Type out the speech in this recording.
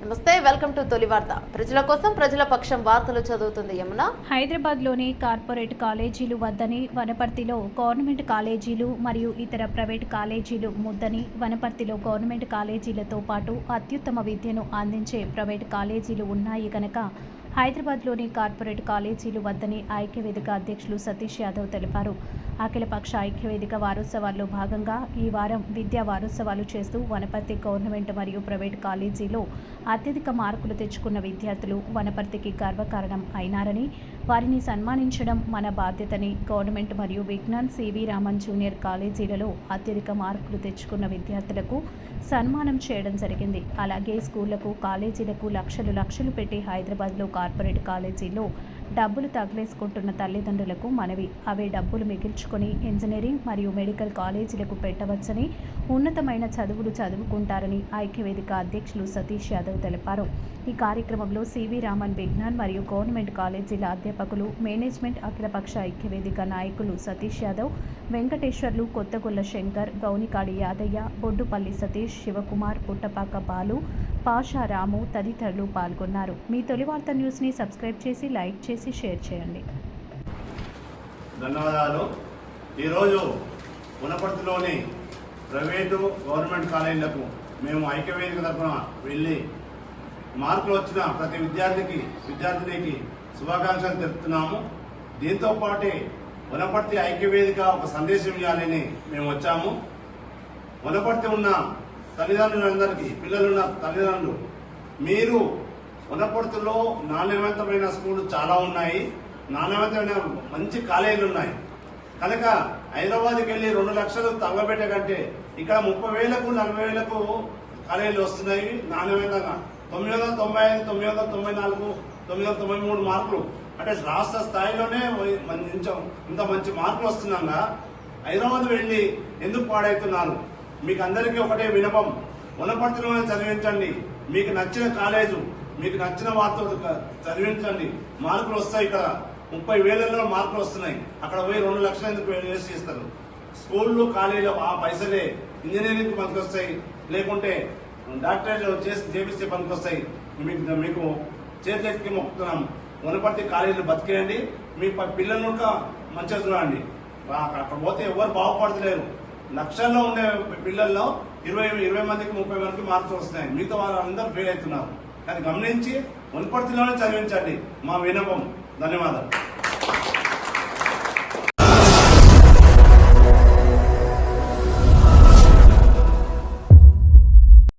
నమస్తే, welcome to తొలి వార్త. ప్రజల కోసం ప్రజల పక్షం వార్తలు చదువుతుంది యమున. హైదరాబాద్లోని కార్పొరేట్ కాలేజీలు వద్దని, వనపర్తిలో గవర్నమెంట్ కాలేజీలు మరియు ఇతర ప్రైవేట్ కాలేజీలు ముద్దని, వనపర్తిలో గవర్నమెంట్ కాలేజీలతో పాటు అత్యుత్తమ విద్యను అందించే ప్రైవేట్ కాలేజీలు ఉన్నాయి కనుక హైదరాబాద్లోని కార్పొరేట్ కాలేజీలు వద్దని ఐక్యవేదిక అధ్యక్షులు సతీష్ యాదవ్ తెలిపారు. అఖిలపక్ష ఐక్యవేదిక వారోత్సవాల్లో భాగంగా ఈ వారం విద్యా వారోత్సవాలు చేస్తూ వనపర్తి గవర్నమెంట్ మరియు ప్రైవేట్ కాలేజీలో అత్యధిక మార్కులు తెచ్చుకున్న విద్యార్థులు వనపర్తికి గర్వకారణం అయినారని, వారిని సన్మానించడం మన బాధ్యతని, గవర్నమెంట్ మరియు విజ్ఞాన్ సివి రామన్ జూనియర్ కాలేజీలలో అత్యధిక మార్కులు తెచ్చుకున్న విద్యార్థులకు సన్మానం చేయడం జరిగింది. అలాగే స్కూళ్లకు, కాలేజీలకు లక్షలు పెట్టి హైదరాబాద్లో కార్పొరేట్ కాలేజీల్లో డబ్బులు తగిలేసుకుంటున్న తల్లిదండ్రులకు మనవి, అవే డబ్బులు మిగిల్చుకొని ఇంజనీరింగ్ మరియు మెడికల్ కాలేజీలకు పెట్టవచ్చని, ఉన్నతమైన చదువులు చదువుకుంటారని ఐక్యవేదిక అధ్యక్షులు సతీష్ యాదవ్ తెలిపారు. ఈ కార్యక్రమంలో సివి రామన్ విజ్ఞాన్ మరియు గవర్నమెంట్ కాలేజీల అధ్యాపకులు, మేనేజ్మెంట్, అఖిలపక్ష ఐక్యవేదిక నాయకులు సతీష్ యాదవ్, వెంకటేశ్వర్లు, కొత్తగొల్ల శంకర్, గౌనికాడి యాదయ్య, బొడ్డుపల్లి సతీష్, శివకుమార్, పుట్టపాక బాలు, పాషా రాము తదితరులు పాల్గొన్నారు. మీ తొలి వార్త న్యూస్ని సబ్స్క్రైబ్ చేసి, లైక్ చేసి, షేర్ చేయండి. ధన్యవాదాలు. ఈరోజు వనపర్తిలోని ప్రైవేటు గవర్నమెంట్ కాలేజీలకు మేము ఐక్యవేదిక తరఫున వెళ్ళి మార్కులు వచ్చిన ప్రతి విద్యార్థినికి శుభాకాంక్షలు తెలుపుతున్నాము. దీంతో పాటే వనపర్తి ఐక్యవేదిక ఒక సందేశం ఇవ్వాలని మేము వచ్చాము. వనపర్తి ఉన్న తల్లిదండ్రులందరికీ, పిల్లలున్న తల్లిదండ్రులు, మీరు వనపర్తిలో నాణ్యవంతమైన స్కూళ్ళు చాలా ఉన్నాయి, నాణ్యవంతమైన మంచి కాలేజీలు ఉన్నాయి కనుక హైదరాబాద్కి వెళ్ళి 2 లక్షలు తగలబెట్టే కంటే ఇక్కడ 30,000కు 40,000కు కాలేజీలు వస్తున్నాయి. నాణ్యవంతంగా 995, 994, 993 మార్కులు అంటే రాష్ట్ర స్థాయిలోనే ఇంత మంచి మార్కులు వస్తున్నాగా హైదరాబాద్ వెళ్ళి ఎందుకు పాడవుతున్నారు? మీకు అందరికీ ఒకటే వినపం, వనపర్తిలోనే చదివించండి. మీకు నచ్చిన కాలేజు, మీకు నచ్చిన వార్తలు చదివించండి. మార్కులు వస్తాయి. ఇక్కడ 30,000లో మార్కులు వస్తున్నాయి. అక్కడ పోయి 2 లక్షలు ఎందుకు వేస్ట్ చేస్తారు? స్కూళ్ళు, కాలేజీలు ఆ పైసలే ఇంజనీరింగ్ పనికొస్తాయి, లేకుంటే డాక్టరేట్ చేపిస్తే పనికొస్తాయి. మీకు చేతికి మొక్కుతున్నాం. వనపర్తి కాలేజీలు బతికేయండి. మీ పిల్లలను మంచిగా చూడండి. అక్కడ పోతే ఎవరు బాగుపడతలేరు. లక్షల్లో ఉండే పిల్లల్లో 20 మందికి 30 మందికి మార్కులు వస్తున్నాయి. మిగతా వాళ్ళందరూ ఫెయిల్ అవుతున్నారు. కానీ గమనించి వనపర్తిలోనే చదివించండి. మా వినపం. ధన్యవాదాలు.